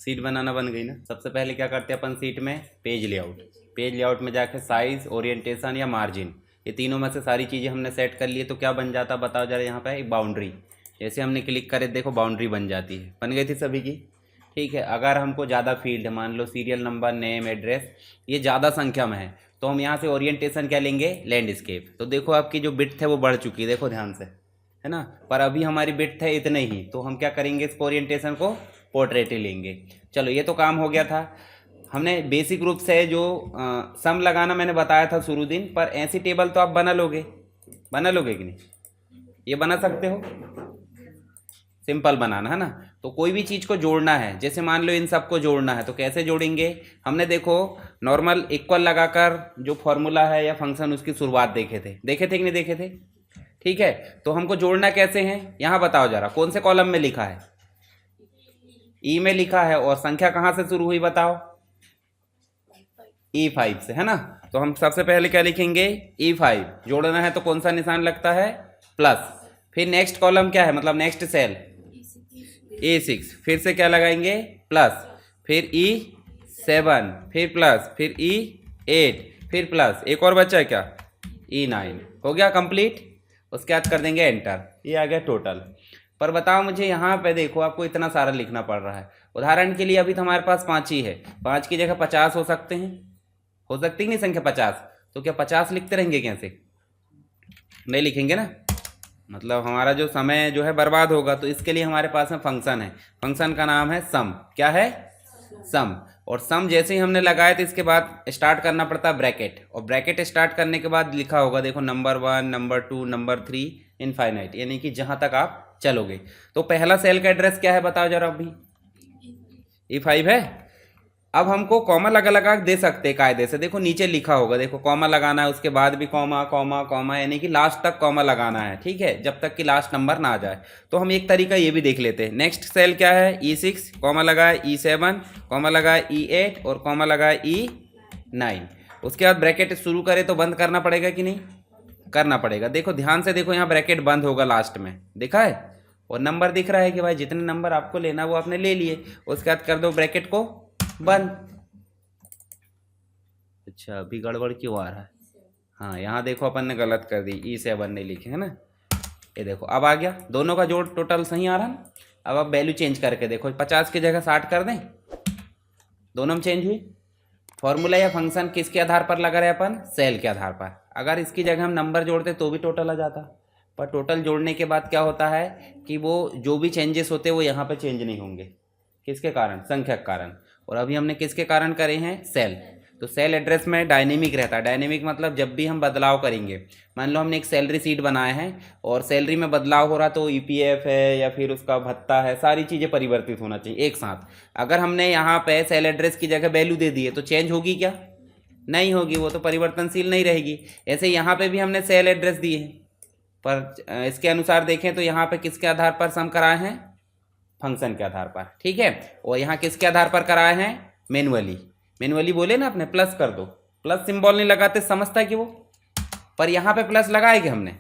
Seat बनाना बन गई ना। सबसे पहले क्या करते हैं अपन सीट में, पेज लेआउट। पेज लेआउट में जाके साइज, ओरिएंटेशन या मार्जिन, ये तीनों में से सारी चीज़ें हमने सेट कर लिए तो क्या बन जाता बताओ जरा। यहाँ पे एक बाउंड्री, जैसे हमने क्लिक करे देखो बाउंड्री बन जाती है, बन गई थी सभी की। ठीक है, अगर हमको ज़्यादा फील्ड है, मान लो सीरियल नंबर, नेम, एड्रेस, ये ज़्यादा संख्या में है, तो हम यहाँ से ओरिएंटेशन क्या लेंगे, लैंडस्केप। तो देखो आपकी जो बिड्थ है वो बढ़ चुकी है, देखो ध्यान से, है ना। पर अभी हमारी बिड्थ है इतने ही, तो हम क्या करेंगे, इसको ओरिएंटेशन को पोर्ट्रेट ही लेंगे। चलो ये तो काम हो गया था। हमने बेसिक रूप से जो सम लगाना मैंने बताया था शुरू दिन, पर ऐसी टेबल तो आप बना लोगे, बना लोगे कि नहीं, ये बना सकते हो, सिंपल बनाना है ना। तो कोई भी चीज़ को जोड़ना है, जैसे मान लो इन सबको जोड़ना है, तो कैसे जोड़ेंगे। हमने देखो नॉर्मल इक्वल लगाकर जो फॉर्मूला है या फंक्शन, उसकी शुरुआत देखे थे कि नहीं देखे थे। ठीक है, तो हमको जोड़ना कैसे है, यहाँ बताओ जरा, कौन से कॉलम में लिखा है, ई में लिखा है, और संख्या कहाँ से शुरू हुई बताओ, E5 से, है ना। तो हम सबसे पहले क्या लिखेंगे, E5। जोड़ना है तो कौन सा निशान लगता है, प्लस। फिर नेक्स्ट कॉलम क्या है, मतलब नेक्स्ट सेल E6, फिर से क्या लगाएंगे, प्लस। फिर E7, फिर प्लस, फिर E8, फिर प्लस, एक और बचा है क्या, E9। हो गया कंप्लीट। उसके बाद कर देंगे एंटर, ये आ गया टोटल। पर बताओ मुझे, यहाँ पे देखो आपको इतना सारा लिखना पड़ रहा है। उदाहरण के लिए अभी तो हमारे पास 5 ही है, 5 की जगह 50 हो सकते हैं, हो सकती नहीं संख्या 50, तो क्या 50 लिखते रहेंगे, कैसे, नहीं लिखेंगे ना, मतलब हमारा जो समय जो है बर्बाद होगा। तो इसके लिए हमारे पास में फंक्शन है, फंक्शन का नाम है सम। क्या है, सम। और सम जैसे ही हमने लगाया तो इसके बाद स्टार्ट करना पड़ता है ब्रैकेट, और ब्रैकेट स्टार्ट करने के बाद लिखा होगा देखो नंबर 1, नंबर 2, नंबर 3, इनफाइनाइट, यानी कि जहाँ तक आप चलोगे। तो पहला सेल का एड्रेस क्या है बताओ जरा, अभी E5 है। अब हमको कॉमा लगा दे सकते हैं कायदे से, देखो नीचे लिखा होगा, देखो कॉमा लगाना है, उसके बाद भी कॉमा कॉमा कॉमा, यानी कि लास्ट तक कॉमा लगाना है। ठीक है, जब तक कि लास्ट नंबर ना आ जाए। तो हम एक तरीका ये भी देख लेते हैं। नेक्स्ट सेल क्या है, E6, कॉमा लगा है, E7, कॉमा लगा है, E8, और कॉमा लगा है, E9। उसके बाद ब्रैकेट शुरू करें तो बंद करना पड़ेगा कि नहीं, करना पड़ेगा। देखो ध्यान से देखो, यहाँ ब्रैकेट बंद होगा लास्ट में, देखा है, और नंबर दिख रहा है कि भाई जितने नंबर आपको लेना वो आपने ले लिए। उसके बाद कर दो ब्रैकेट को बंद। अच्छा, अभी गड़बड़ क्यों आ रहा है, हाँ यहाँ देखो अपन ने गलत कर दी, E7 नहीं लिखे, है ना। ये देखो अब आ गया, दोनों का जोड़ टोटल सही आ रहा है। अब आप वैल्यू चेंज करके देखो, 50 की जगह 60 कर दें, दोनों में चेंज हुई। फॉर्मूला या फंक्शन किसके आधार पर लगा रहे अपन, सेल के आधार पर। अगर इसकी जगह हम नंबर जोड़ते तो भी टोटल आ जाता, पर टोटल जोड़ने के बाद क्या होता है कि वो जो भी चेंजेस होते हैं वो यहाँ पे चेंज नहीं होंगे, किसके कारण, संख्या के कारण। और अभी हमने किसके कारण करे हैं, सेल। तो सेल एड्रेस में डायनेमिक रहता है। डायनेमिक मतलब जब भी हम बदलाव करेंगे, मान लो हमने एक सैलरी सीट बनाया है और सैलरी में बदलाव हो रहा, तो EPF है या फिर उसका भत्ता है, सारी चीज़ें परिवर्तित होना चाहिए एक साथ। अगर हमने यहाँ पे सेल एड्रेस की जगह वैल्यू दे दी है तो चेंज होगी क्या, नहीं होगी, वो तो परिवर्तनशील नहीं रहेगी। ऐसे यहाँ पे भी हमने सेल एड्रेस दिए हैं, पर इसके अनुसार देखें तो यहाँ पे किसके आधार पर सम कराए हैं, फंक्शन के आधार पर। ठीक है, और यहाँ किसके आधार पर कराए हैं, मैनुअली। मैनुअली बोले ना अपने, प्लस कर दो, प्लस सिंबल नहीं लगाते, समझता है कि वो, पर यहाँ पे प्लस लगाएंगे हमने,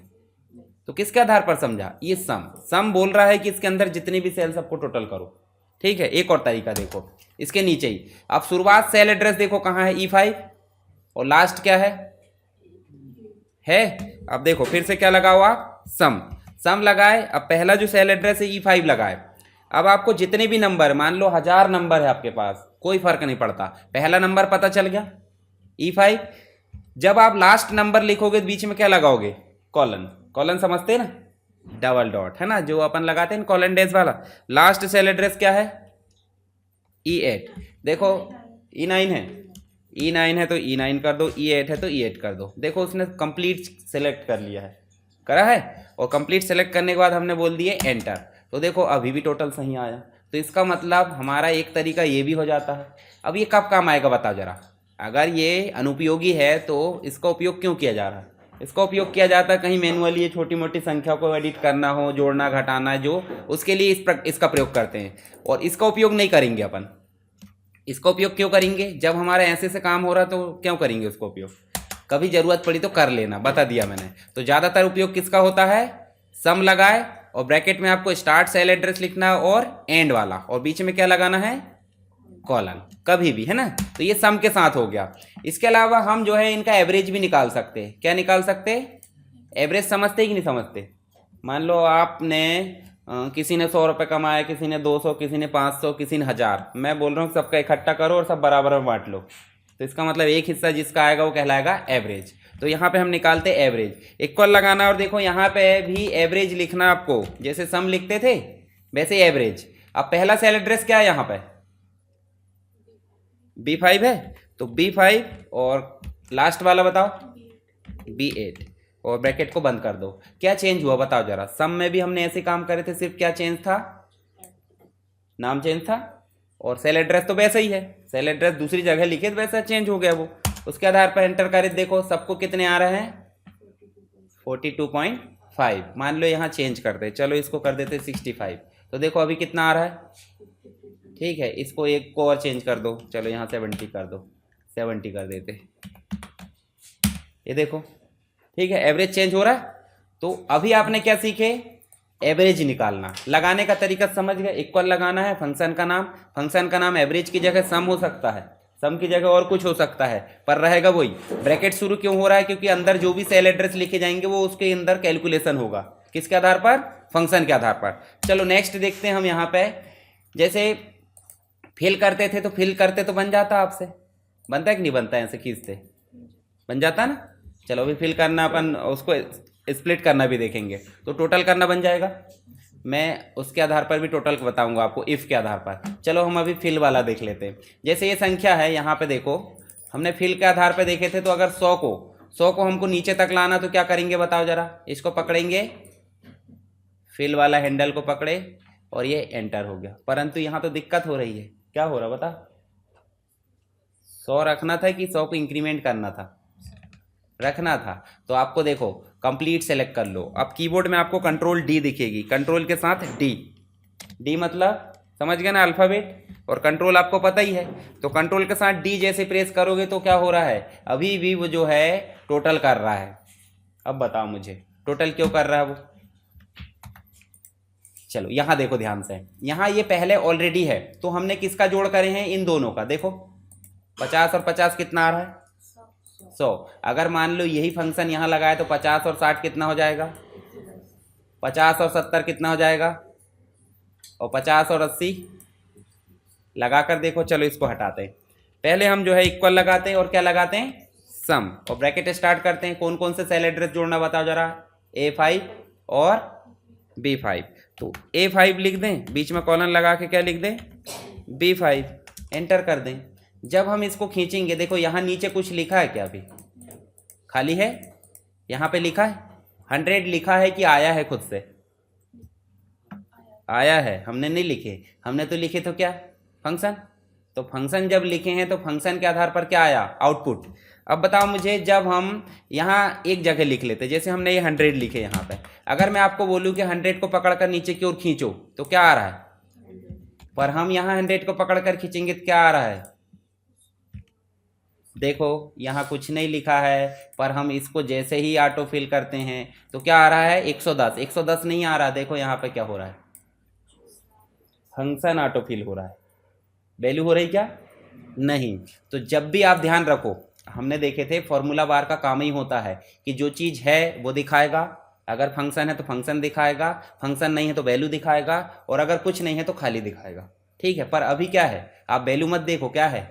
तो किसके आधार पर समझा, ये सम। सम बोल रहा है कि इसके अंदर जितनी भी सेल सबको टोटल करो। ठीक है, एक और तरीका देखो, इसके नीचे ही अब शुरुआत सेल एड्रेस देखो कहाँ है, E5, और लास्ट क्या है। अब देखो फिर से क्या लगा हुआ, सम। सम लगाए, अब पहला जो सेल एड्रेस है E5 लगाए। अब आपको जितने भी नंबर, मान लो 1000 नंबर है आपके पास, कोई फर्क नहीं पड़ता, पहला नंबर पता चल गया E5। जब आप लास्ट नंबर लिखोगे बीच में क्या लगाओगे, कॉलन। कॉलन समझते हैं ना, डबल डॉट, है ना, जो अपन लगाते हैं कॉलन डैश वाला। लास्ट सेल एड्रेस क्या है, E8। देखो E9 है, E9 है तो E9 कर दो, E8 है तो E8 कर दो। देखो उसने कंप्लीट सेलेक्ट कर लिया है, करा है, और कंप्लीट सेलेक्ट करने के बाद हमने बोल दिए एंटर। तो देखो अभी भी टोटल सही आया। तो इसका मतलब हमारा एक तरीका ये भी हो जाता है। अब ये कब काम आएगा बताओ जरा, अगर ये अनुपयोगी है तो इसका उपयोग क्यों किया जा रहा है। इसका उपयोग किया जाता है कहीं मैनुअली ये छोटी मोटी संख्या को एडिट करना हो, जोड़ना घटाना, जो उसके लिए इसका प्रयोग करते हैं। और इसका उपयोग नहीं करेंगे अपन। इसका उपयोग क्यों करेंगे, जब हमारा ऐसे से काम हो रहा तो क्यों करेंगे उसका उपयोग, कभी जरूरत पड़ी तो कर लेना, बता दिया मैंने। तो ज़्यादातर उपयोग किसका होता है, सम लगाए और ब्रैकेट में आपको स्टार्ट सेल एड्रेस लिखना है और एंड वाला, और बीच में क्या लगाना है, कॉलन, कभी भी, है ना। तो ये सम के साथ हो गया। इसके अलावा हम जो है इनका एवरेज भी निकाल सकते हैं। क्या निकाल सकते हैं? एवरेज समझते हैं कि नहीं समझते? मान लो आपने किसी ने 100 रुपये कमाया, किसी ने 200, किसी ने 500, किसी ने 1000। मैं बोल रहा हूँ सबका इकट्ठा करो और सब बराबर में बांट लो। तो इसका मतलब एक हिस्सा जिसका आएगा वो कहलाएगा एवरेज। तो यहाँ पे हम निकालते एवरेज। इक्वल लगाना और देखो यहाँ पे भी एवरेज लिखना आपको, जैसे सम लिखते थे वैसे एवरेज। अब पहला सेल एड्रेस क्या है यहाँ पे? B5 है, तो B5 और लास्ट वाला बताओ B8 और ब्रैकेट को बंद कर दो। क्या चेंज हुआ बताओ जरा? सम में भी हमने ऐसे काम करे थे, सिर्फ क्या चेंज था? नाम चेंज था। और सेल एड्रेस तो वैसा ही है, सेल एड्रेस दूसरी जगह लिखे तो वैसा चेंज हो गया वो। उसके आधार पर एंटर करे, देखो सबको कितने आ रहे हैं? 42.5। मान लो यहाँ चेंज करते, चलो इसको कर देते 65। तो देखो अभी कितना आ रहा है? ठीक है, इसको एक को और चेंज कर दो, चलो यहाँ 70 कर दो, 70 कर देते। ये देखो, ठीक है, एवरेज चेंज हो रहा है। तो अभी आपने क्या सीखे? एवरेज निकालना। लगाने का तरीका समझ गए। इक्वल लगाना है, फंक्शन का नाम एवरेज की जगह सम हो सकता है, सम की जगह और कुछ हो सकता है, पर रहेगा वही। ब्रैकेट शुरू क्यों हो रहा है? क्योंकि अंदर जो भी सेल एड्रेस लिखे जाएंगे वो उसके अंदर कैलकुलेशन होगा। किसके आधार पर? फंक्शन के आधार पर। चलो नेक्स्ट देखते हैं हम। यहाँ पे जैसे फिल करते थे, तो फिल करते तो बन जाता आपसे, बनता है कि नहीं बनता है? ऐसे खींचते बन जाता ना। चलो अभी फिल करना, अपन उसको स्प्लिट करना भी देखेंगे, तो टोटल करना बन जाएगा। मैं उसके आधार पर भी टोटल बताऊंगा आपको, इफ़ के आधार पर। चलो हम अभी फिल वाला देख लेते हैं। जैसे ये संख्या है, यहाँ पे देखो हमने फिल के आधार पर देखे थे, तो अगर 100 को हमको नीचे तक लाना तो क्या करेंगे बताओ जरा? इसको पकड़ेंगे, फिल वाला हैंडल को पकड़े और ये एंटर हो गया। परंतु यहाँ तो दिक्कत हो रही है। क्या हो रहा बता? 100 रखना था कि 100 को इंक्रीमेंट करना था? रखना था। तो आपको देखो कंप्लीट सेलेक्ट कर लो। अब कीबोर्ड में आपको कंट्रोल डी दिखेगी, कंट्रोल के साथ डी मतलब समझ गए ना, अल्फ़ाबेट। और कंट्रोल आपको पता ही है, तो कंट्रोल के साथ डी जैसे प्रेस करोगे तो क्या हो रहा है? अभी भी वो जो है टोटल कर रहा है। अब बताओ मुझे टोटल क्यों कर रहा है वो? चलो यहाँ देखो ध्यान से, यहाँ ये पहले ऑलरेडी है, तो हमने किसका जोड़ करे हैं? इन दोनों का। देखो 50 और 50 कितना आ रहा है? 100। अगर मान लो यही फंक्शन यहाँ लगाए तो 50 और 60 कितना हो जाएगा? 50 और 70 कितना हो जाएगा? और 50 और 80 लगाकर देखो। चलो इसको हटाते हैं। पहले हम जो है इक्वल लगाते हैं और क्या लगाते हैं? सम। और ब्रैकेट स्टार्ट करते हैं। कौन कौन से सेल एड्रेस जोड़ना बताओ जरा? A5 और B5। तो A5 लिख दें, बीच में कॉलन लगा के क्या लिख दें? B5, एंटर कर दें। जब हम इसको खींचेंगे, देखो यहाँ नीचे कुछ लिखा है क्या? अभी खाली है। यहाँ पे लिखा है 100 लिखा है कि आया है? खुद से आया है, हमने नहीं लिखे। हमने तो लिखे तो क्या? फंक्शन। तो फंक्शन जब लिखे हैं तो फंक्शन के आधार पर क्या आया? आउटपुट। अब बताओ मुझे, जब हम यहाँ एक जगह लिख लेते, जैसे हमने ये 100 लिखे यहाँ पे, अगर मैं आपको बोलूँ कि 100 को पकड़कर नीचे की ओर खींचो तो क्या आ रहा है? पर हम यहाँ 100 को पकड़कर खींचेंगे तो क्या आ रहा है? देखो यहाँ कुछ नहीं लिखा है, पर हम इसको जैसे ही ऑटो फिल करते हैं तो क्या आ रहा है? 110। 110 नहीं आ रहा। देखो यहाँ पे क्या हो रहा है? फंक्शन ऑटो फिल हो रहा है। वैल्यू हो रही क्या? नहीं। तो जब भी आप ध्यान रखो, हमने देखे थे फॉर्मूला बार का काम ही होता है कि जो चीज़ है वो दिखाएगा। अगर फंक्शन है तो फंक्शन दिखाएगा, फंक्शन नहीं है तो वैल्यू दिखाएगा, और अगर कुछ नहीं है तो खाली दिखाएगा। ठीक है, पर अभी क्या है? आप वैल्यू मत देखो क्या है,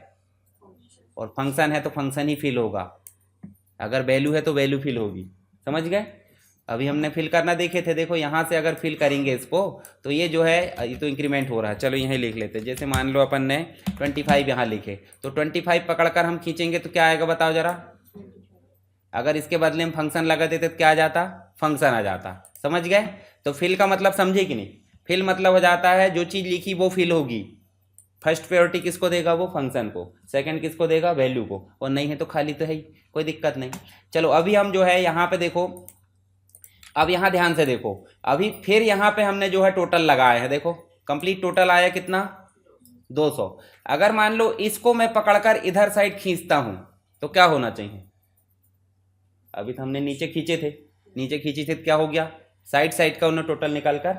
और फंक्शन है तो फंक्शन ही फिल होगा, अगर वैल्यू है तो वैल्यू फिल होगी। समझ गए? अभी हमने फिल करना देखे थे। देखो यहाँ से अगर फिल करेंगे इसको तो ये जो है ये तो इंक्रीमेंट हो रहा है। चलो यहीं लिख लेते हैं। जैसे मान लो अपन ने 25 यहाँ लिखे, तो 25 पकड़कर हम खींचेंगे तो क्या आएगा बताओ जरा? अगर इसके बदले में फंक्शन लगा देते तो क्या आ जाता? फंक्शन आ जाता। समझ गए? तो फिल का मतलब समझे कि नहीं? फिल मतलब हो जाता है जो चीज़ लिखी वो फिल होगी। फर्स्ट प्रायोरिटी किसको देगा? वो फंक्शन को। सेकंड किसको देगा? वैल्यू को। और नहीं है तो खाली तो है ही, कोई दिक्कत नहीं। चलो अभी हम जो है यहाँ पे देखो, अब यहाँ ध्यान से देखो, अभी फिर यहाँ पे हमने जो है टोटल लगाया है। देखो कंप्लीट टोटल आया कितना? 200। अगर मान लो इसको मैं पकड़कर इधर साइड खींचता हूँ तो क्या होना चाहिए? अभी तो हमने नीचे खींचे थे, नीचे खींची थे तो क्या हो गया? साइड साइड का उन्हें टोटल निकाल कर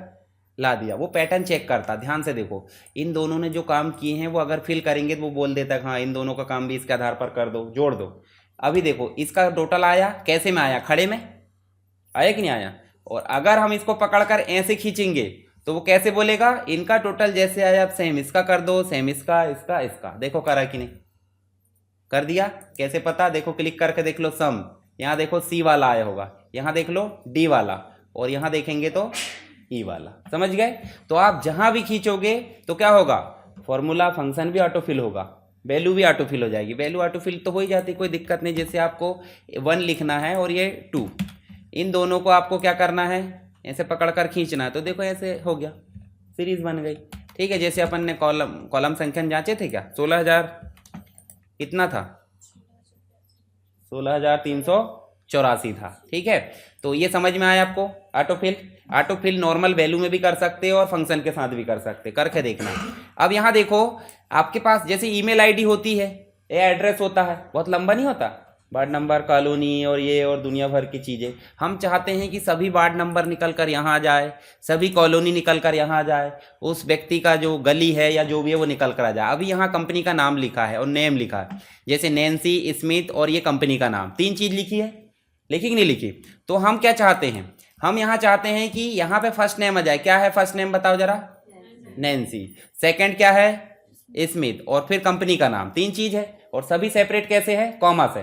ला दिया, वो पैटर्न चेक करता। ध्यान से देखो, इन दोनों ने जो काम किए हैं वो अगर फिल करेंगे तो वो बोल देता है हाँ इन दोनों का काम भी इसके आधार पर कर दो, जोड़ दो। अभी देखो इसका टोटल आया, कैसे में आया, खड़े में आया कि नहीं आया। और अगर हम इसको पकड़कर ऐसे खींचेंगे तो वो कैसे बोलेगा, इनका टोटल जैसे आया अब सेम इसका कर दो, सेम इसका, इसका, इसका। देखो करा कि नहीं, कर दिया। कैसे पता, देखो क्लिक करके देख लो सम, यहाँ देखो सी वाला आया होगा, यहाँ देख लो डी वाला, और यहाँ देखेंगे तो ई वाला। समझ गए। तो आप जहां भी खींचोगे तो क्या होगा, फॉर्मूला फंक्शन भी ऑटोफिल होगा, वैल्यू भी ऑटोफिल हो जाएगी। वैल्यू ऑटोफिल तो हो ही जाती, कोई दिक्कत नहीं। जैसे आपको 1 लिखना है और ये 2, इन दोनों को आपको क्या करना है, ऐसे पकड़कर खींचना है, तो देखो ऐसे हो गया, सीरीज बन गई। ठीक है, जैसे अपन ने कॉलम संख्या जांचे थे क्या, 16,000 कितना था, 16,384 था। ठीक है, तो ये समझ में आया आपको। ऑटोफिल, ऑटोफिल नॉर्मल वैल्यू में भी कर सकते हो और फंक्शन के साथ भी कर सकते, करके देखना। अब यहाँ देखो आपके पास जैसे ईमेल आईडी होती है, ये एड्रेस होता है, बहुत लंबा नहीं होता, वार्ड नंबर, कॉलोनी और ये और दुनिया भर की चीज़ें। हम चाहते हैं कि सभी वार्ड नंबर निकल कर यहाँ आ जाए, सभी कॉलोनी निकल कर यहाँ आ जाए, उस व्यक्ति का जो गली है या जो भी है वो निकल कर आ जाए। अभी यहाँ कंपनी का नाम लिखा है और नेम लिखा है, जैसे नैन्सी स्मिथ और ये कंपनी का नाम, 3 चीज़ लिखी है, लिखी कि नहीं लिखी। तो हम क्या चाहते हैं, हम यहाँ चाहते हैं कि यहाँ पे फर्स्ट नेम आ जाए। क्या है फर्स्ट नेम बताओ जरा, नैन्सी। सेकंड क्या है, स्मिथ, और फिर कंपनी का नाम, 3 चीज है। और सभी सेपरेट कैसे है, कॉमा से।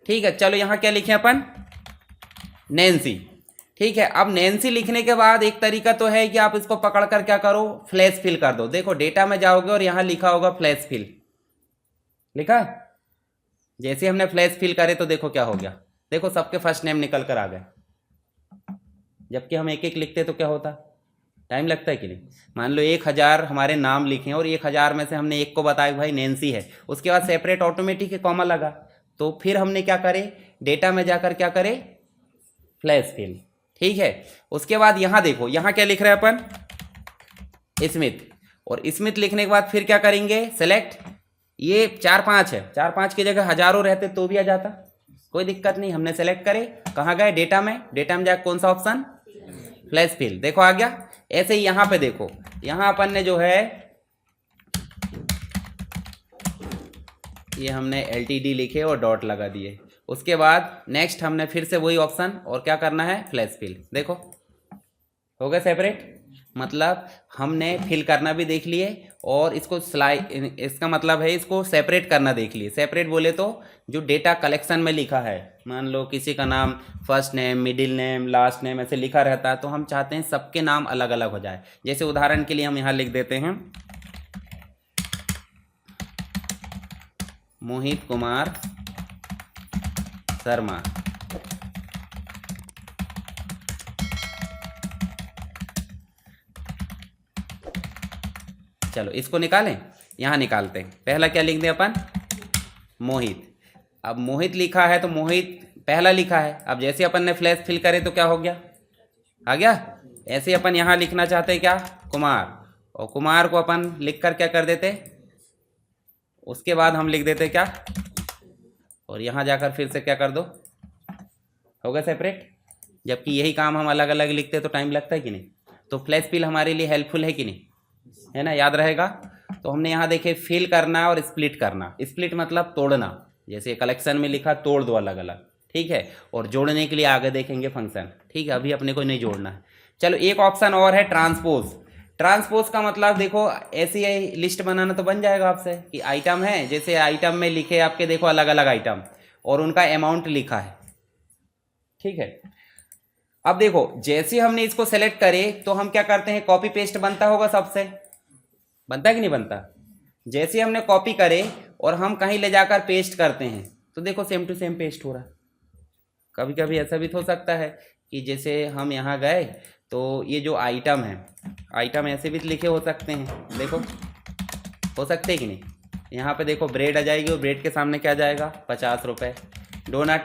ठीक है, चलो यहाँ क्या लिखे अपन, नैन्सी। ठीक है, अब नैन्सी लिखने के बाद एक तरीका तो है कि आप इसको पकड़कर क्या करो, फ्लैश फिल कर दो। देखो डेटा में जाओगे और यहाँ लिखा होगा फ्लैश फिल, लिखा है। जैसे हमने फ्लैश फिल करे तो देखो क्या हो गया, देखो सबके फर्स्ट नेम निकल कर आ गए। जबकि हम एक एक लिखते तो क्या होता, टाइम लगता है कि नहीं। मान लो 1000 हमारे नाम लिखे और 1000 में से हमने एक को बताया भाई नैन्सी है, उसके बाद सेपरेट ऑटोमेटिक कॉमा लगा, तो फिर हमने क्या करे, डेटा में जाकर क्या करे, फ्लैश फिल। ठीक है, उसके बाद यहाँ देखो, यहाँ क्या लिख रहे हैं अपन, स्मिथ, और स्मिथ लिखने के बाद फिर क्या करेंगे, सेलेक्ट। ये 4-5 है, 4-5 की जगह हजारों रहते तो भी आ जाता, कोई दिक्कत नहीं। हमने सेलेक्ट करे, कहाँ गए, डेटा में, डेटा में जाकर कौन सा ऑप्शन, फ्लैश फिल, देखो आ गया। ऐसे ही यहाँ पे देखो, यहाँ अपन ने जो है ये हमने LTD लिखे और डॉट लगा दिए। उसके बाद नेक्स्ट हमने फिर से वही ऑप्शन, और क्या करना है, फ्लैश फिल। देखो हो गए सेपरेट, मतलब हमने फिल करना भी देख लिए और इसको इसका मतलब है इसको सेपरेट करना देख लिए। सेपरेट बोले तो जो डेटा कलेक्शन में लिखा है, मान लो किसी का नाम first name, middle name, last name ऐसे लिखा रहता है, तो हम चाहते हैं सबके नाम अलग अलग हो जाए। जैसे उदाहरण के लिए हम यहाँ लिख देते हैं मोहित कुमार शर्मा। चलो इसको निकालें, यहाँ निकालते हैं। पहला क्या लिख दें अपन, मोहित। अब मोहित लिखा है तो मोहित पहला लिखा है, अब जैसे अपन ने फ्लैश फिल करे तो क्या हो गया, आ गया। ऐसे अपन यहाँ लिखना चाहते हैं क्या, कुमार, और कुमार को अपन लिख कर क्या कर देते, उसके बाद हम लिख देते क्या, और यहाँ जाकर फिर से क्या कर दो, हो गया सेपरेट। जबकि यही काम हम अलग अलग लिखते तो टाइम लगता है कि नहीं। तो फ्लैश फिल हमारे लिए हेल्पफुल है कि नहीं, है ना, याद रहेगा। तो हमने यहाँ देखे फिल करना और स्प्लिट करना। स्प्लिट मतलब तोड़ना, जैसे कलेक्शन में लिखा तोड़ दो अलग अलग, ठीक है। और जोड़ने के लिए आगे देखेंगे फंक्शन, ठीक है, अभी अपने को नहीं जोड़ना है। चलो एक ऑप्शन और है ट्रांसपोज। ट्रांसपोज का मतलब देखो ऐसी लिस्ट बनाना तो बन जाएगा आपसे कि आइटम है, जैसे आइटम में लिखे आपके देखो अलग अलग आइटम और उनका अमाउंट लिखा है, ठीक है। अब देखो जैसे हमने इसको सेलेक्ट करे तो हम क्या करते हैं, कॉपी पेस्ट बनता होगा सबसे, बनता है कि नहीं बनता। जैसे हमने कॉपी करे और हम कहीं ले जाकर पेस्ट करते हैं तो देखो सेम टू सेम पेस्ट हो रहा है। कभी कभी ऐसा भी हो सकता है कि जैसे हम यहाँ गए तो ये जो आइटम है, आइटम ऐसे भी लिखे हो सकते हैं, देखो हो सकते हैं कि नहीं। यहाँ पे देखो ब्रेड आ जाएगी और ब्रेड के सामने क्या जाएगा, 50 रुपये। डोनट,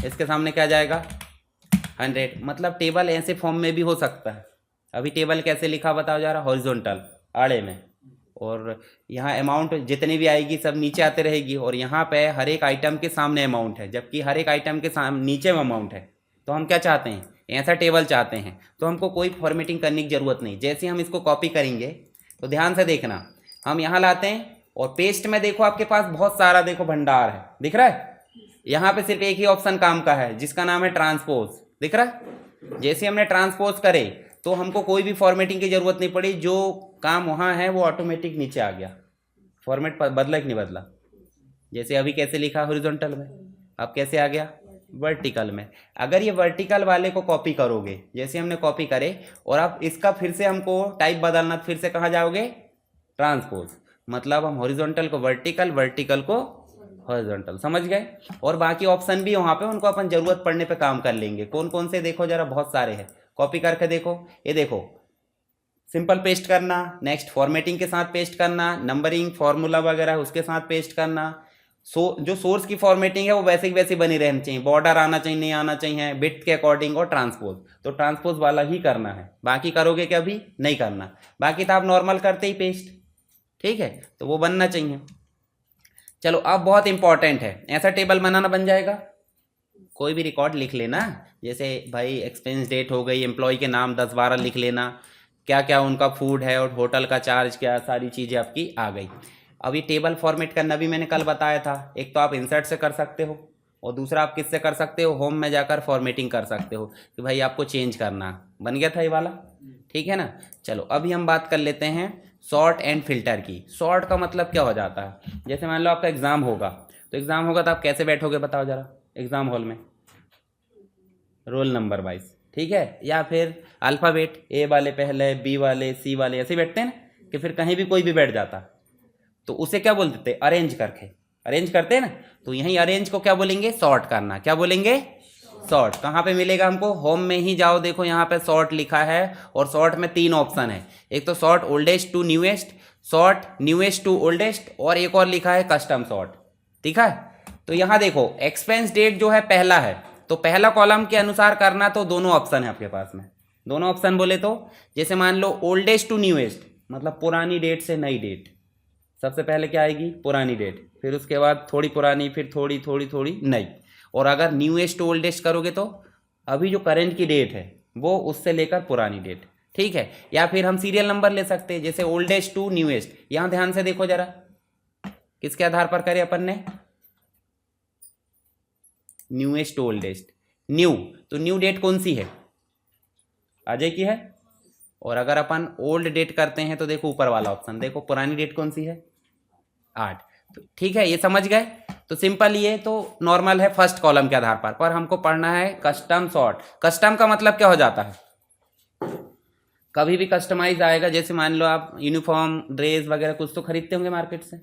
इसके सामने क्या जाएगा, 100। मतलब टेबल ऐसे फॉर्म में भी हो सकता है। अभी टेबल कैसे लिखा बताओ जरा, हॉरिजॉन्टल आड़े में, और यहाँ अमाउंट जितनी भी आएगी सब नीचे आते रहेगी, और यहाँ पे हर एक आइटम के सामने अमाउंट है, जबकि हर एक आइटम के सामने नीचे में अमाउंट है। तो हम क्या चाहते हैं, ऐसा टेबल चाहते हैं, तो हमको कोई फॉर्मेटिंग करने की ज़रूरत नहीं। जैसे हम इसको कॉपी करेंगे तो ध्यान से देखना, हम यहाँ लाते हैं और पेस्ट में देखो आपके पास बहुत सारा देखो भंडार है, दिख रहा है। यहाँ पे सिर्फ एक ही ऑप्शन काम का है जिसका नाम है ट्रांसपोज, दिख रहा है। जैसे हमने ट्रांसपोज करे तो हमको कोई भी फॉर्मेटिंग की ज़रूरत नहीं पड़ी, जो काम वहाँ है वो ऑटोमेटिक नीचे आ गया। फॉर्मेट बदला कि नहीं बदला? जैसे अभी कैसे लिखा हॉरिजॉन्टल में, अब कैसे आ गया वर्टिकल में। अगर ये वर्टिकल वाले को कॉपी करोगे, जैसे हमने कॉपी करे और आप इसका फिर से हमको टाइप बदलना, फिर से कहाँ जाओगे? ट्रांसपोज। मतलब हम हॉरिजॉन्टल को वर्टिकल, वर्टिकल को हॉरिजॉन्टल, समझ गए। और बाकी ऑप्शन भी वहाँ पे उनको अपन जरूरत पड़ने पे काम कर लेंगे। कौन कौन से देखो जरा, बहुत सारे हैं, कॉपी करके देखो। ये देखो, सिंपल पेस्ट करना, नेक्स्ट फॉर्मेटिंग के साथ पेस्ट करना, नंबरिंग फार्मूला वगैरह उसके साथ पेस्ट करना। जो सोर्स की फॉर्मेटिंग है वो वैसे की वैसी बनी रहनी चाहिए, बॉर्डर आना चाहिए नहीं आना चाहिए, बिट के अकॉर्डिंग। और ट्रांसपोज तो ट्रांसपोज वाला ही करना है, बाकी करोगे क्या भी नहीं करना। बाकी तो आप नॉर्मल करते ही पेस्ट, ठीक है, तो वो बनना चाहिए। चलो अब बहुत इंपॉर्टेंट है, ऐसा टेबल बनाना बन जाएगा। कोई भी रिकॉर्ड लिख लेना, जैसे भाई एक्सपेंस डेट हो गई, एम्प्लॉय के नाम 10-12 लिख लेना, क्या क्या उनका फूड है और होटल का चार्ज क्या, सारी चीज़ें आपकी आ गई। अब ये टेबल फॉर्मेट करना भी मैंने कल बताया था। एक तो आप इंसर्ट से कर सकते हो और दूसरा आप किससे कर सकते हो? होम में जाकर फॉर्मेटिंग कर सकते हो कि भाई आपको चेंज करना। बन गया था ये वाला, ठीक है ना। चलो अभी हम बात कर लेते हैं सॉर्ट एंड फिल्टर की। सॉर्ट का मतलब क्या हो जाता है? जैसे मान लो आपका एग्ज़ाम होगा, तो एग्ज़ाम होगा तो आप कैसे बैठोगे बताओ ज़रा एग्ज़ाम हॉल में? रोल नंबर वाइज, ठीक है, या फिर अल्फ़ाबेट, ए वाले पहले, बी वाले, सी वाले, ऐसे बैठते हैं ना, कि फिर कहीं भी कोई भी बैठ जाता, तो उसे क्या बोल देते? अरेंज करके, अरेंज करते हैं ना। तो यहीं अरेंज को क्या बोलेंगे? सॉर्ट करना। क्या बोलेंगे? सॉर्ट। कहाँ पे मिलेगा हमको? होम में ही जाओ, देखो यहाँ पे सॉर्ट लिखा है और सॉर्ट में 3 ऑप्शन है। एक तो sort oldest to newest, sort newest to oldest, और एक और लिखा है कस्टम सॉर्ट, ठीक है। तो यहाँ देखो एक्सपेंस डेट जो है पहला है, तो पहला कॉलम के अनुसार करना, तो दोनों ऑप्शन है आपके पास में। दोनों ऑप्शन बोले तो जैसे मान लो ओल्डेस्ट टू न्यूएस्ट, मतलब पुरानी डेट से नई डेट। सबसे पहले क्या आएगी? पुरानी डेट, फिर उसके बाद थोड़ी पुरानी, फिर थोड़ी थोड़ी थोड़ी नई। और अगर न्यूएस्ट टू ओल्डेस्ट करोगे तो अभी जो करंट की डेट है वो उससे लेकर पुरानी डेट, ठीक है। या फिर हम सीरियल नंबर ले सकते हैं, जैसे ओल्डेस्ट टू न्यूएस्ट। यहाँ ध्यान से देखो जरा, किसके आधार पर करे अपन ने? Newest to oldest. न्यू, तो न्यू डेट कौन सी है? अजय की है। और अगर अपन ओल्ड डेट करते हैं तो देखो ऊपर वाला ऑप्शन, देखो पुरानी डेट कौन सी है? 8। तो ठीक है, ये समझ गए। तो सिंपल, ये तो नॉर्मल है फर्स्ट कॉलम के आधार पर हमको पढ़ना है कस्टम सॉर्ट। कस्टम का मतलब क्या हो जाता है? कभी भी कस्टमाइज आएगा, जैसे मान लो आप यूनिफॉर्म, ड्रेस वगैरह कुछ तो खरीदते होंगे मार्केट से,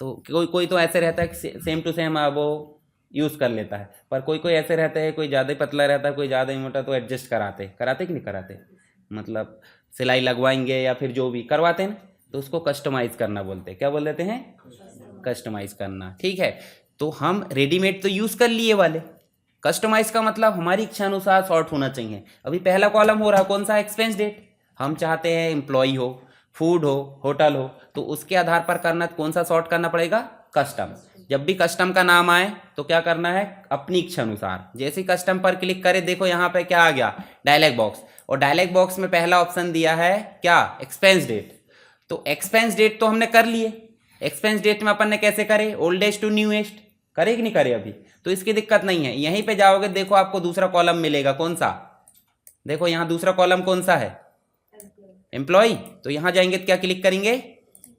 तो कोई कोई तो ऐसे रहता है कि सेम टू सेम वो यूज़ कर लेता है, पर कोई कोई ऐसे रहता है, कोई ज़्यादा पतला रहता है, कोई ज़्यादा ही मोटा, तो एडजस्ट कराते कि नहीं कराते? मतलब सिलाई लगवाएंगे या फिर जो भी करवाते हैं ना, तो उसको कस्टमाइज़ करना बोलते हैं। क्या बोल देते हैं? कस्टमाइज़ करना, ठीक है। तो हम रेडीमेड तो यूज़ कर लिए वाले, कस्टमाइज़ का मतलब हमारी इच्छा अनुसार सॉर्ट होना चाहिए। अभी पहला कॉलम हो रहा कौन सा? Expense date. हम चाहते हैं एम्प्लॉय हो, फूड हो, होटल हो, तो उसके आधार पर करना कौन सा सॉर्ट करना पड़ेगा? कस्टम। जब भी कस्टम का नाम आए तो क्या करना है? अपनी इच्छा अनुसार। जैसे ही कस्टम पर क्लिक करें, देखो यहाँ पे क्या आ गया? Dialogue box. और डायलॉग बॉक्स में पहला ऑप्शन दिया है क्या? Expense date. तो एक्सपेंस डेट तो हमने कर लिए। एक्सपेंस डेट में अपन ने कैसे करे? ओल्डेस्ट टू न्यूएस्ट करे कि नहीं करे अभी? तो इसकी दिक्कत नहीं है, यहीं पे जाओगे देखो आपको दूसरा कॉलम मिलेगा। कौन सा? देखो यहाँ दूसरा कॉलम कौन सा है? एम्प्लॉय। तो यहाँ जाएंगे तो क्या क्लिक करेंगे?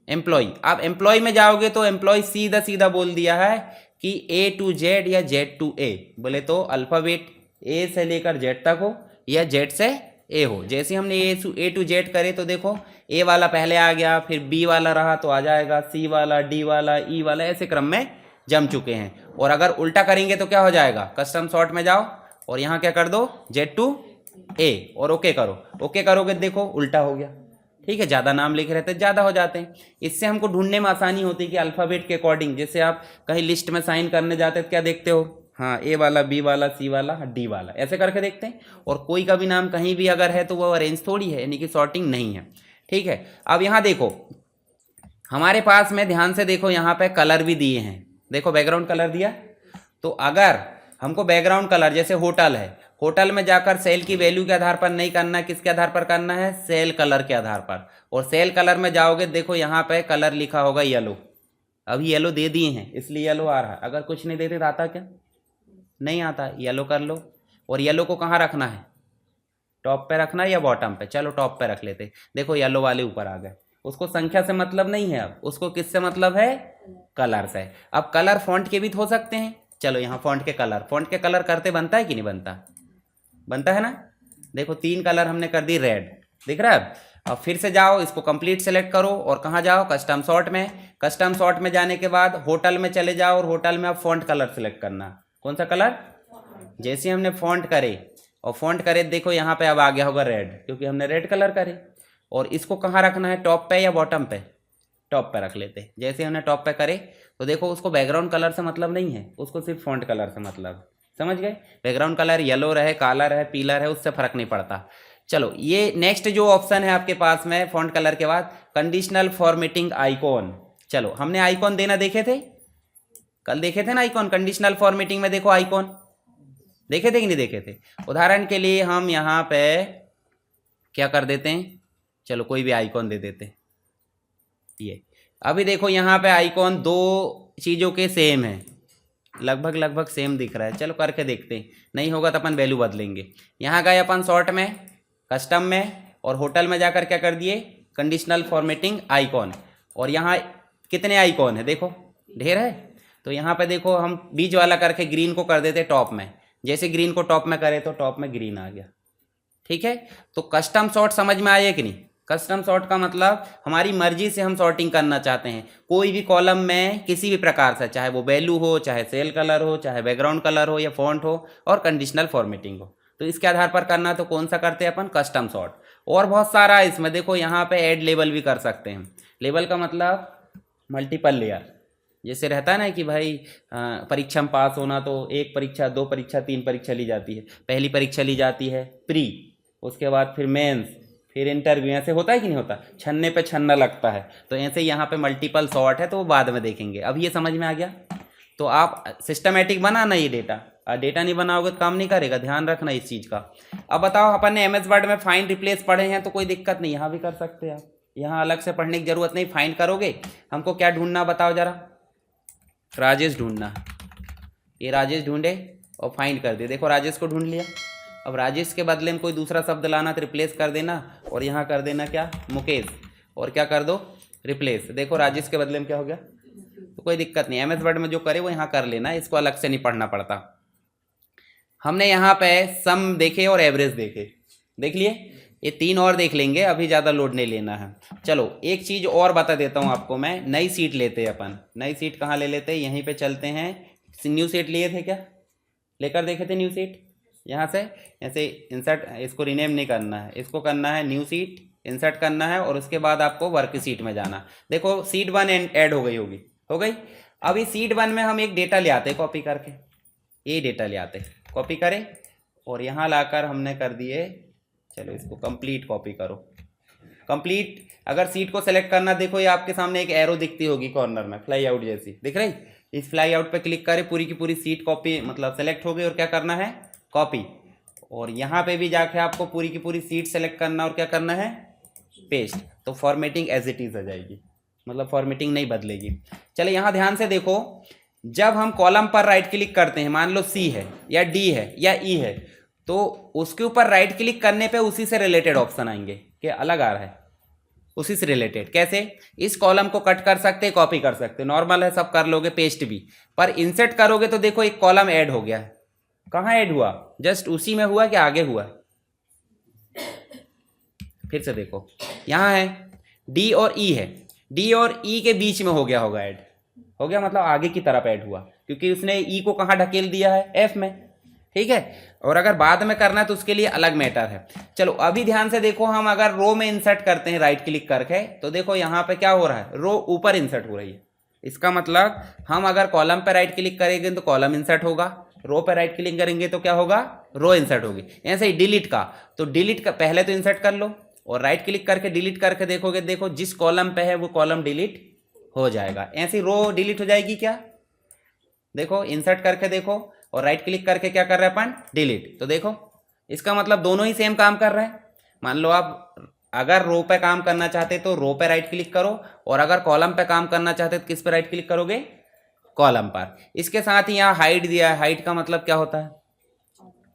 एम्प्लॉय। आप एम्प्लॉय में जाओगे तो एम्प्लॉय सीधा सीधा बोल दिया है कि ए टू जेड या जेड टू ए, बोले तो अल्फ़ाबेट ए से लेकर जेड तक हो या जेड से ए हो। जैसे हमने ए टू जेड करे तो देखो ए वाला पहले आ गया, फिर बी वाला रहा तो आ जाएगा, सी वाला, डी वाला, ई वाला, ऐसे क्रम में जम चुके हैं। और अगर उल्टा करेंगे तो क्या हो जाएगा? कस्टम सॉर्ट में जाओ और यहाँ क्या कर दो? जेड टू ए और ओके करो। ओके करोगे देखो उल्टा हो गया, ठीक है। ज़्यादा नाम लिखे रहते ज़्यादा हो जाते हैं। इससे हमको ढूंढने में आसानी होती है कि अल्फ़ाबेट के अकॉर्डिंग, जैसे आप कहीं लिस्ट में साइन करने जाते हैं क्या देखते हो? हाँ, ए वाला, बी वाला, सी वाला, डी वाला, ऐसे करके देखते हैं। और कोई का भी नाम कहीं भी अगर है तो वो अरेंज थोड़ी है, यानी कि सॉर्टिंग नहीं है, ठीक है। अब यहाँ देखो हमारे पास में, ध्यान से देखो, यहाँ पे कलर भी दिए हैं। देखो बैकग्राउंड कलर दिया। तो अगर हमको बैकग्राउंड कलर, जैसे होटल है, होटल में जाकर सेल की वैल्यू के आधार पर नहीं करना, किसके आधार पर करना है, सेल कलर के आधार पर। और सेल कलर में जाओगे, देखो यहाँ पे कलर लिखा होगा येलो, अभी येलो दे दिए हैं इसलिए येलो आ रहा है, अगर कुछ नहीं देते तो आता क्या, नहीं आता, येलो कर लो। और येलो को कहाँ रखना है, टॉप पे रखना है या बॉटम पे, चलो टॉप पे रख लेते, देखो येलो वाले ऊपर आ गए। उसको संख्या से मतलब नहीं है, अब उसको किससे मतलब है, कलर से। अब कलर फॉन्ट के भी तो हो सकते हैं, चलो यहाँ फॉन्ट के कलर करते बनता है कि नहीं बनता, बनता है ना। देखो 3 कलर हमने कर दी रेड, दिख रहा है। अब फिर से जाओ, इसको कंप्लीट सेलेक्ट करो और कहाँ जाओ, कस्टम सॉर्ट में। कस्टम सॉर्ट में जाने के बाद होटल में चले जाओ और होटल में अब फॉन्ट कलर सेलेक्ट करना, कौन सा कलर। जैसे हमने फॉन्ट करे और फॉन्ट करे, देखो यहाँ पे अब आ गया होगा रेड, क्योंकि हमने रेड कलर करे। और इसको कहाँ रखना है, टॉप पे या बॉटम पे, टॉप पे रख लेते। जैसे हमने टॉप पे करे तो देखो उसको बैकग्राउंड कलर से मतलब नहीं है, उसको सिर्फ फॉन्ट कलर से मतलब, समझ गए। बैकग्राउंड कलर येलो रहे, काला रहे, पीला रहे, उससे फर्क नहीं पड़ता। चलो ये नेक्स्ट जो ऑप्शन है आपके पास में फॉन्ट कलर के बाद, कंडीशनल फॉर्मेटिंग आइकॉन। चलो हमने आइकॉन देना देखे थे, कल देखे थे ना आइकॉन, कंडीशनल फॉर्मेटिंग में देखो आइकॉन देखे थे कि नहीं देखे थे। उदाहरण के लिए हम यहाँ पे क्या कर देते हैं, चलो कोई भी आइकॉन दे देते हैं। ये अभी देखो यहाँ पे आइकॉन 2 चीज़ों के सेम है, लगभग सेम दिख रहा है। चलो करके देखते हैं, नहीं होगा तो अपन वैल्यू बदलेंगे। यहाँ गए अपन शॉर्ट में, कस्टम में, और होटल में जाकर क्या कर दिए, कंडीशनल फॉर्मेटिंग आइकॉन। और यहाँ कितने आइकॉन है, देखो ढेर है। तो यहाँ पे देखो हम बीच वाला करके ग्रीन को कर देते टॉप में, जैसे ग्रीन को टॉप में करे तो टॉप में ग्रीन आ गया, ठीक है। तो कस्टम सॉर्ट समझ में आया कि नहीं। कस्टम सॉर्ट का मतलब हमारी मर्जी से हम सॉर्टिंग करना चाहते हैं कोई भी कॉलम में किसी भी प्रकार से, चाहे वो वैल्यू हो, चाहे सेल कलर हो, चाहे बैकग्राउंड कलर हो या फॉन्ट हो, और कंडीशनल फॉर्मेटिंग हो। तो इसके आधार पर करना तो कौन सा करते हैं अपन, कस्टम सॉर्ट। और बहुत सारा है इसमें, देखो यहाँ पे ऐड लेबल भी कर सकते हैं। लेबल का मतलब मल्टीपल लेयर, जैसे रहता है ना कि भाई परीक्षा में पास होना तो 1 परीक्षा, 2 परीक्षा, 3 परीक्षा ली जाती है। पहली परीक्षा ली जाती है प्री, उसके बाद फिर मेंस, फिर इंटरव्यू, ऐसे होता है कि नहीं होता, छन्ने पे छन्ना लगता है। तो ऐसे यहाँ पे मल्टीपल सॉर्ट है, तो वो बाद में देखेंगे। अब ये समझ में आ गया। तो आप सिस्टमेटिक बनाना ये डेटा, डेटा नहीं बनाओगे तो काम नहीं करेगा, ध्यान रखना इस चीज़ का। अब बताओ, अपन ने MS वर्ड में फाइंड रिप्लेस पढ़े हैं तो कोई दिक्कत नहीं, यहाँ भी कर सकते हैं आप, यहाँ अलग से पढ़ने की जरूरत नहीं। फाइंड करोगे, हमको क्या ढूंढना बताओ जरा, राजेश ढूंढना। ये राजेश ढूंढे और फाइंड कर दिए, देखो राजेश को ढूंढ लिया। अब राजेश के बदले में कोई दूसरा शब्द लाना तो रिप्लेस कर देना, और यहाँ कर देना क्या, मुकेश, और क्या कर दो, रिप्लेस। देखो राजेश के बदले में क्या हो गया। तो कोई दिक्कत नहीं, MS वर्ड में जो करे वो यहाँ कर लेना, इसको अलग से नहीं पढ़ना पड़ता। हमने यहाँ पे सम देखे और एवरेज देखे, देख लिए, ये 3 और देख लेंगे, अभी ज़्यादा लोड नहीं लेना है। चलो एक चीज़ और बता देता हूँ आपको मैं, नई सीट लेते हैं अपन। नई सीट कहाँ ले लेते हैं, यहीं पे चलते हैं। न्यू सीट लिए थे क्या, लेकर देखे थे न्यू सीट। यहाँ से ऐसे इंसर्ट, इसको रीनेम नहीं करना है, इसको करना है न्यू सीट, इंसर्ट करना है, और उसके बाद आपको वर्क सीट में जाना। देखो सीट 1 ऐड हो गई होगी, हो गई। अभी सीट 1 में हम एक डेटा ले आते कॉपी करके, ये डेटा ले आते, कॉपी करें और यहाँ लाकर हमने कर दिए, चलो इसको कंप्लीट कॉपी करो, कंप्लीट। अगर सीट को सेलेक्ट करना, देखो ये आपके सामने एक एरो दिखती होगी कॉर्नर में, फ्लाई आउट जैसी दिख रही। इस फ्लाई आउट पे क्लिक करें, पूरी की पूरी सीट कॉपी मतलब सेलेक्ट हो गई, और क्या करना है, कॉपी। और यहाँ पे भी जाके आपको पूरी की पूरी सीट सेलेक्ट करना, और क्या करना है, पेस्ट। तो फॉर्मेटिंग एज इट इज़ आ जाएगी, मतलब फॉर्मेटिंग नहीं बदलेगी। चलो यहाँ ध्यान से देखो, जब हम कॉलम पर राइट क्लिक करते हैं, मान लो C है या D है या E है, तो उसके ऊपर राइट क्लिक करने पे उसी से रिलेटेड ऑप्शन आएंगे, कि अलग आ रहा है, उसी से रिलेटेड। कैसे, इस कॉलम को कट कर सकते, कॉपी कर सकते, नॉर्मल है सब कर लोगे, पेस्ट भी। पर इंसर्ट करोगे तो देखो एक कॉलम ऐड हो गया है, कहाँ ऐड हुआ, जस्ट उसी में हुआ कि आगे हुआ। फिर से देखो यहाँ है D और E है, D और E के बीच में हो गया होगा ऐड, हो गया मतलब आगे की तरफ ऐड हुआ, क्योंकि उसने E को कहाँ ढकेल दिया है, F में, ठीक है। और अगर बाद में करना है तो उसके लिए अलग मैटर है। चलो अभी ध्यान से देखो, हम अगर रो में इंसर्ट करते हैं राइट क्लिक करके, तो देखो यहाँ पे क्या हो रहा है, रो ऊपर इंसर्ट हो रही है। इसका मतलब हम अगर कॉलम पे राइट क्लिक करेंगे तो कॉलम इंसर्ट होगा, रो पे राइट क्लिक करेंगे तो क्या होगा, रो इंसर्ट होगी। ऐसे ही डिलीट का, तो डिलीट का पहले तो इंसर्ट कर लो और राइट क्लिक करके डिलीट करके देखोगे, देखो जिस कॉलम पे है वो कॉलम डिलीट हो जाएगा। ऐसी रो डिलीट हो जाएगी क्या, देखो इंसर्ट करके देखो और राइट क्लिक करके क्या कर रहे हैं अपन, डिलीट, तो देखो इसका मतलब दोनों ही सेम काम कर रहे हैं। मान लो आप अगर रो पे काम करना चाहते तो रो पे राइट क्लिक करो, और अगर कॉलम पे काम करना चाहते तो किस पे राइट क्लिक करोगे, कॉलम पर। इसके साथ ही यहाँ हाइड दिया है। हाइड का मतलब क्या होता है,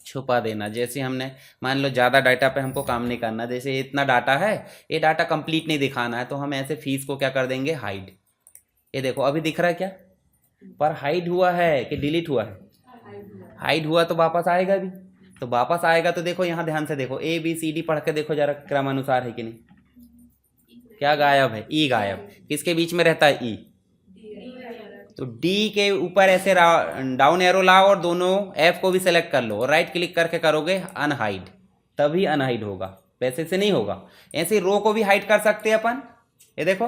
छुपा देना। जैसे हमने मान लो ज़्यादा डाटा पे हमको काम नहीं करना, जैसे इतना डाटा है, ये डाटा कंप्लीट नहीं दिखाना है, तो हम ऐसे फीस को क्या कर देंगे, हाइड। ये देखो अभी दिख रहा है क्या, पर हाइड हुआ है कि डिलीट हुआ है, हाइड हुआ तो वापस आएगा भी। तो वापस आएगा तो देखो यहाँ ध्यान से देखो, ए बी सी डी पढ़ के देखो जरा क्रमानुसार है कि नहीं। क्या गायब है, ई गायब। किसके बीच में रहता है, ई। तो डी के ऊपर ऐसे डाउन एरो लाओ और दोनों एफ को भी सेलेक्ट कर लो और राइट क्लिक करके करोगे अनहाइड, तभी अनहाइड होगा, वैसे से नहीं होगा। ऐसे रो को भी हाइड कर सकते हैं अपन। ये देखो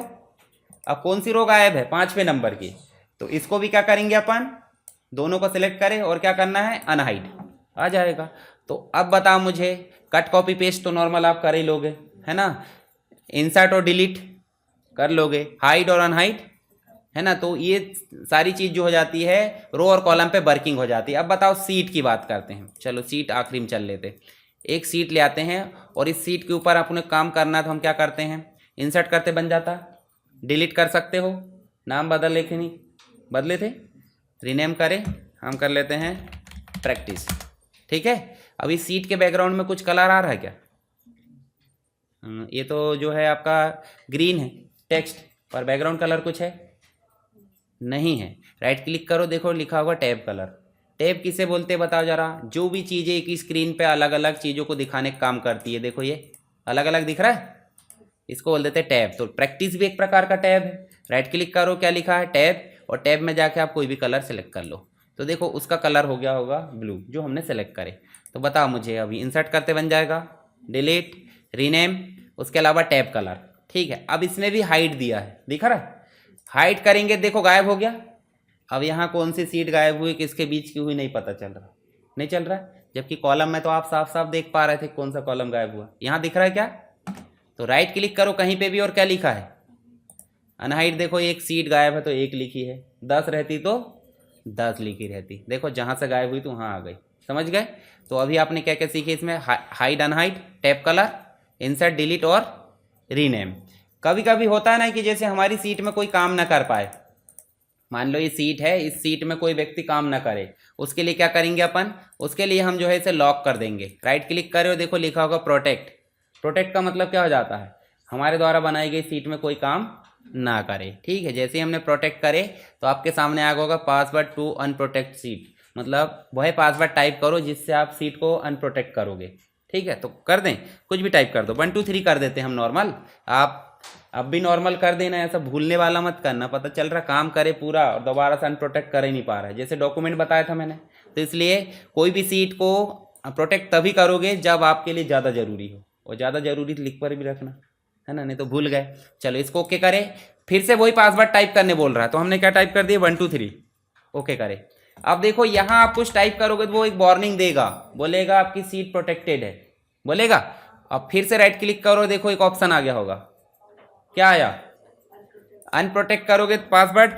अब कौन सी रो गायब है, 5वें नंबर की, तो इसको भी क्या करेंगे अपन, दोनों को सिलेक्ट करें और क्या करना है, अनहाइड, आ जाएगा। तो अब बताओ मुझे, कट कॉपी पेस्ट तो नॉर्मल आप कर ही लोगे है ना, इंसर्ट और डिलीट कर लोगे, हाइड और अनहाइड है ना। तो ये सारी चीज़ जो हो जाती है रो और कॉलम पे वर्किंग हो जाती है। अब बताओ सीट की बात करते हैं, चलो सीट आखिरी में चल लेते। एक सीट ले आते हैं और इस सीट के ऊपर अपने काम करना है तो हम क्या करते हैं, इंसर्ट करते बन जाता, डिलीट कर सकते हो, नाम बदले थे नहीं, बदले थे, रीनेम करें, हम कर लेते हैं प्रैक्टिस। ठीक है, अब इस सीट के बैकग्राउंड में कुछ कलर आ रहा है क्या, ये तो जो है आपका ग्रीन है टेक्स्ट, पर बैकग्राउंड कलर कुछ है नहीं है। राइट क्लिक करो, देखो लिखा होगा टैब कलर। टैब किसे बोलते हैं बताओ जरा, जो भी चीज़ें एक स्क्रीन पे अलग अलग चीज़ों को दिखाने का काम करती है, देखो ये अलग अलग दिख रहा है, इसको बोल देते हैं टैब। तो प्रैक्टिस भी एक प्रकार का टैब है। राइट क्लिक करो, क्या लिखा है, टैब, और टैब में जाके आप कोई भी कलर सेलेक्ट कर लो। तो देखो उसका कलर हो गया होगा ब्लू, जो हमने सेलेक्ट करे। तो बताओ मुझे, अभी इंसर्ट करते बन जाएगा, डिलीट, रीनेम, उसके अलावा टैब कलर। ठीक है, अब इसमें भी हाइड दिया है, दिख रहा है, हाइड करेंगे देखो गायब हो गया। अब यहाँ कौन सी सीट गायब हुई, किसके बीच की हुई, नहीं पता चल रहा, नहीं चल रहा है। जबकि कॉलम में तो आप साफ साफ देख पा रहे थे कौन सा कॉलम गायब हुआ, यहाँ दिख रहा है क्या। तो राइट क्लिक करो कहीं पे भी और क्या लिखा है, अनहाइड। देखो एक सीट गायब है तो एक लिखी है, 10 रहती तो 10 लिखी रहती। देखो जहाँ से गायब हुई तो वहाँ आ गई, समझ गए। तो अभी आपने क्या क्या सीखे इसमें, hide, unhide, tab colour, insert, delete और रीनेम। कभी कभी होता है ना कि जैसे हमारी सीट में कोई काम ना कर पाए, मान लो ये सीट है, इस सीट में कोई व्यक्ति काम ना करे, उसके लिए क्या करेंगे अपन, उसके लिए हम जो है इसे लॉक कर देंगे। राइट क्लिक करें और देखो लिखा होगा प्रोटेक्ट। प्रोटेक्ट का मतलब क्या हो जाता है, हमारे द्वारा बनाई गई सीट में कोई काम ना करे। ठीक है, जैसे ही हमने प्रोटेक्ट करे तो आपके सामने आ होगा पासवर्ड टू अनप्रोटेक्ट सीट, मतलब वह पासवर्ड टाइप करो जिससे आप सीट को अनप्रोटेक्ट करोगे। ठीक है, तो कर दें, कुछ भी टाइप कर दो, 1 2 3 कर देते हैं हम नॉर्मल। आप अब भी नॉर्मल कर देना, ऐसा भूलने वाला मत करना, पता चल रहा काम करे पूरा और दोबारा से अनप्रोटेक्ट कर ही नहीं पा रहा है। जैसे डॉक्यूमेंट बताया था मैंने, तो इसलिए कोई भी सीट को प्रोटेक्ट तभी करोगे जब आपके लिए ज़्यादा ज़रूरी हो, और ज़्यादा ज़रूरी लिख कर भी रखना है ना, नहीं तो भूल गए। चलो इसको ओके करें, फिर से वही पासवर्ड टाइप करने बोल रहा है, तो हमने क्या टाइप कर दिया, 1 2 3 ओके करें। अब देखो यहाँ आप कुछ टाइप करोगे तो वो एक वार्निंग देगा, बोलेगा आपकी सीट प्रोटेक्टेड है, बोलेगा। अब फिर से राइट क्लिक करो, देखो एक ऑप्शन आ गया होगा, क्या आया, अनप्रोटेक्ट करोगे तो पासवर्ड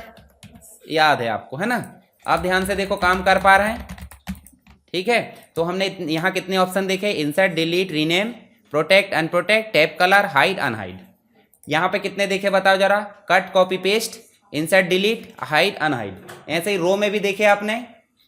याद है आपको, है ना। आप ध्यान से देखो काम कर पा रहे हैं। ठीक है, तो हमने यहाँ कितने ऑप्शन देखे, insert, delete, rename, protect, unprotect, tab colour, hide, unhide. यहाँ पे कितने देखे बताओ जरा, cut, copy, paste, insert, delete, hide, unhide. ऐसे ही रो में भी देखे आपने,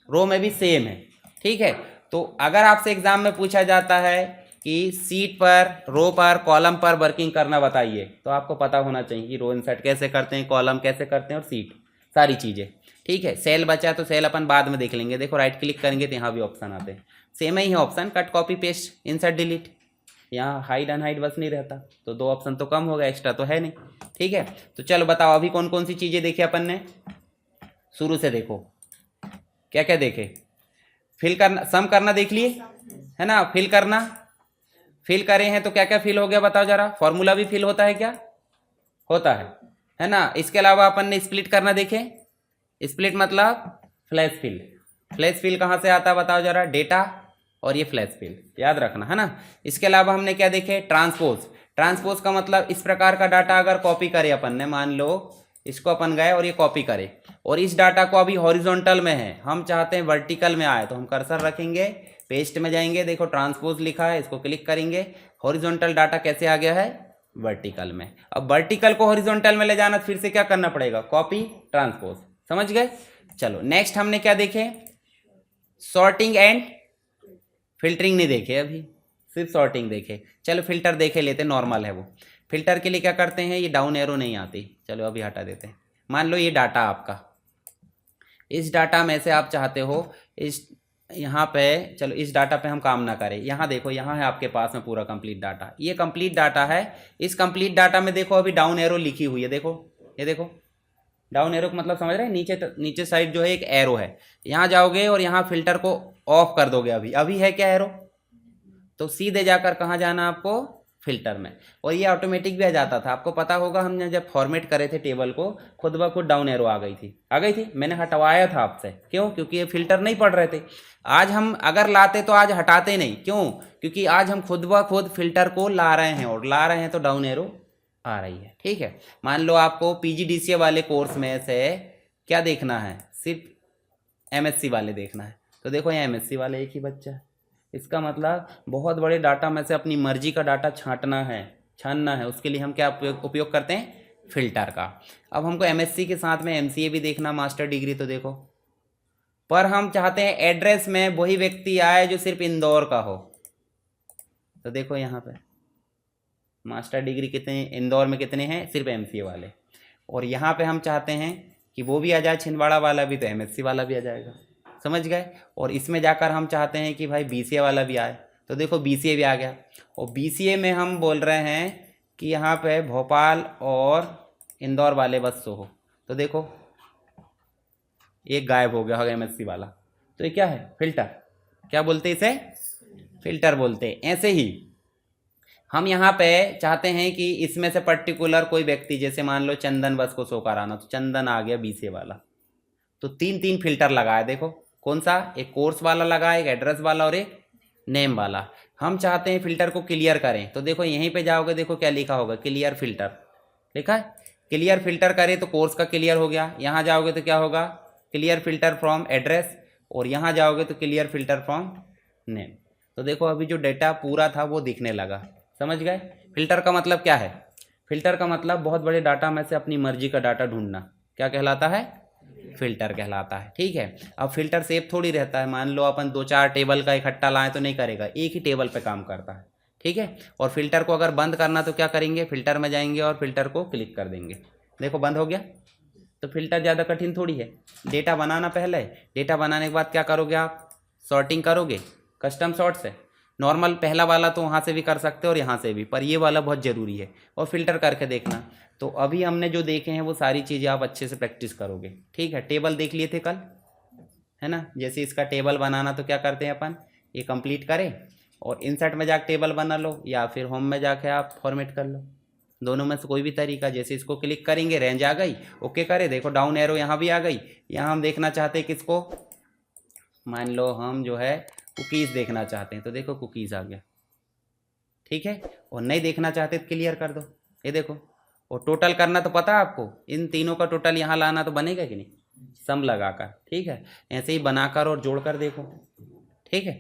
रो में भी सेम है। ठीक है, तो अगर आपसे एग्जाम में पूछा जाता है कि सीट पर, रो पर, कॉलम पर वर्किंग करना बताइए, तो आपको पता होना चाहिए कि रो इंसर्ट कैसे करते हैं, कॉलम कैसे करते हैं और सीट, सारी चीज़ें। ठीक है, सेल बचा तो सेल अपन बाद में देख लेंगे। देखो राइट क्लिक करेंगे तो यहाँ भी ऑप्शन आते हैं, सेम ही है option, cut, copy, paste, insert, delete. यहाँ हाइड, अनहाइड बस नहीं रहता, तो 2 ऑप्शन तो कम हो गया, एक्स्ट्रा तो है नहीं। ठीक है, तो चलो बताओ अभी कौन कौन सी चीज़ें देखी अपन ने, शुरू से देखो क्या क्या देखे। फिल करना, सम करना देख लिए है ना, फिल करना, फिल करे हैं तो क्या क्या फिल हो गया बताओ जरा। फॉर्मूला भी फिल होता है क्या, होता है ना। इसके अलावा अपन ने स्प्लिट करना देखे, स्प्लिट मतलब फ्लैश फिल। फ्लैश फिल कहाँ से आता है बताओ जरा, डेटा और ये फ्लैश फिल, याद रखना है ना। इसके अलावा हमने क्या देखे, ट्रांसपोज। ट्रांसपोज का मतलब इस प्रकार का डाटा अगर कॉपी करे अपन ने, मान लो इसको अपन गए और ये कॉपी करे, और इस डाटा को अभी हॉरिजॉन्टल में है, हम चाहते हैं वर्टिकल में आए, तो हम कर्सर रखेंगे, पेस्ट में जाएंगे, देखो ट्रांसपोज लिखा है, इसको क्लिक करेंगे। हॉरिजॉन्टल डाटा कैसे आ गया है, वर्टिकल में। अब वर्टिकल को हॉरिजॉन्टल में ले जाना, फिर से क्या करना पड़ेगा, कॉपी ट्रांसपोज। समझ गए। चलो नेक्स्ट हमने क्या देखे, सॉर्टिंग एंड फिल्टरिंग नहीं देखे अभी, सिर्फ सॉर्टिंग देखे। चलो फिल्टर देखे लेते, नॉर्मल है वो। फिल्टर के लिए क्या करते हैं, ये डाउन एरो नहीं आती, चलो अभी हटा देते हैं। मान लो ये डाटा आपका, इस डाटा में से आप चाहते हो इस यहाँ पे, चलो इस डाटा पे हम काम ना करें, यहाँ देखो, यहाँ है आपके पास में पूरा कंप्लीट डाटा, ये कंप्लीट डाटा है। इस कंप्लीट डाटा में देखो अभी डाउन एरो लिखी हुई है, देखो ये देखो डाउन एरो का मतलब समझ रहे हैं, नीचे साइड जो है एक एरो है। यहाँ जाओगे और यहाँ फिल्टर को ऑफ कर दोगे, अभी है क्या एरो, तो सीधे जाकर कहाँ जाना आपको, फिल्टर में। और ये ऑटोमेटिक भी आ जाता था, आपको पता होगा हमने जब फॉर्मेट करे थे टेबल को, खुद ब खुद डाउन एरो आ गई थी, मैंने हटवाया था आपसे। क्यों, क्योंकि ये फिल्टर नहीं पढ़ रहे थे। आज हम अगर लाते तो आज हटाते नहीं, क्यों, क्योंकि आज हम खुद ब खुद फिल्टर को ला रहे हैं, और ला रहे हैं तो डाउन एरो आ रही है। ठीक है, मान लो आपको PGDCA वाले कोर्स में से क्या देखना है, सिर्फ MSc वाले देखना है, तो देखो यहाँ MSc वाले एक ही बच्चा है। इसका मतलब बहुत बड़े डाटा में से अपनी मर्जी का डाटा छानना है, उसके लिए हम क्या उपयोग करते हैं, फिल्टर का। अब हमको MSc के साथ में MCA भी देखना, मास्टर डिग्री, तो देखो, पर हम चाहते हैं एड्रेस में वही व्यक्ति आए जो सिर्फ इंदौर का हो, तो देखो यहाँ पे मास्टर डिग्री कितने, इंदौर में कितने हैं, सिर्फ MCA वाले। और यहाँ पे हम चाहते हैं कि वो भी आ जाए, छिंदवाड़ा वाला भी, तो MSc वाला भी आ जाएगा। समझ गए। और इसमें जाकर हम चाहते हैं कि भाई BCA वाला भी आए, तो देखो BCA भी आ गया। और BCA में हम बोल रहे हैं कि यहाँ पे भोपाल और इंदौर वाले बस हो, तो देखो एक गायब हो गया होगा MSc वाला, तो ये क्या है, फिल्टर। क्या बोलते हैं इसे, फिल्टर बोलते हैं। ऐसे ही हम यहाँ पे चाहते हैं कि इसमें से पर्टिकुलर कोई व्यक्ति, जैसे मान लो चंदन बस को शो कराना, तो चंदन आ गया BCA वाला, तो 3 फिल्टर लगाए। देखो कौन सा, एक कोर्स वाला लगा, एक एड्रेस वाला और एक नेम वाला। हम चाहते हैं फिल्टर को क्लियर करें, तो देखो यहीं पे जाओगे, देखो क्या लिखा होगा, क्लियर फिल्टर लिखा है। क्लियर फिल्टर करें तो कोर्स का क्लियर हो गया। यहाँ जाओगे तो क्या होगा, क्लियर फिल्टर फ्रॉम एड्रेस, और यहाँ जाओगे तो क्लियर फिल्टर फ्रॉम नेम। तो देखो अभी जो डेटा पूरा था वो दिखने लगा। समझ गए। फिल्टर का मतलब क्या है, फिल्टर का मतलब बहुत बड़े डाटा में से अपनी मर्जी का डाटा ढूंढना, क्या कहलाता है, फिल्टर कहलाता है। ठीक है। अब फिल्टर सेफ थोड़ी रहता है, मान लो अपन 2-4 टेबल का इकट्ठा लाएं तो नहीं करेगा, एक ही टेबल पे काम करता है। ठीक है। और फिल्टर को अगर बंद करना तो क्या करेंगे, फिल्टर में जाएंगे और फिल्टर को क्लिक कर देंगे, देखो बंद हो गया। तो फिल्टर ज़्यादा कठिन थोड़ी है। डेटा बनाना पहले, डेटा बनाने के बाद क्या करोगे आप, सॉर्टिंग करोगे कस्टम सॉर्ट से। नॉर्मल पहला वाला तो वहाँ से भी कर सकते हो और यहाँ से भी, पर ये वाला बहुत ज़रूरी है। और फिल्टर करके देखना। तो अभी हमने जो देखे हैं वो सारी चीज़ें आप अच्छे से प्रैक्टिस करोगे। ठीक है। टेबल देख लिए थे कल, है ना। जैसे इसका टेबल बनाना तो क्या करते हैं अपन, ये कंप्लीट करें और इंसर्ट में जाकर टेबल बना लो, या फिर होम में जाके आप फॉर्मेट कर लो, दोनों में से कोई भी तरीका। जैसे इसको क्लिक करेंगे, रेंज आ गई, ओके करें, देखो डाउन एरो यहाँ भी आ गई। यहाँ हम देखना चाहते हैं किसको, मान लो हम जो है कुकीज़ देखना चाहते हैं, तो देखो कुकीज़ आ गया। ठीक है। और नहीं देखना चाहते तो क्लियर कर दो, ये देखो। और टोटल करना तो पता है आपको, इन तीनों का टोटल यहाँ लाना तो बनेगा कि नहीं, सम लगाकर। ठीक है। ऐसे ही बनाकर और जोड़कर देखो। ठीक है।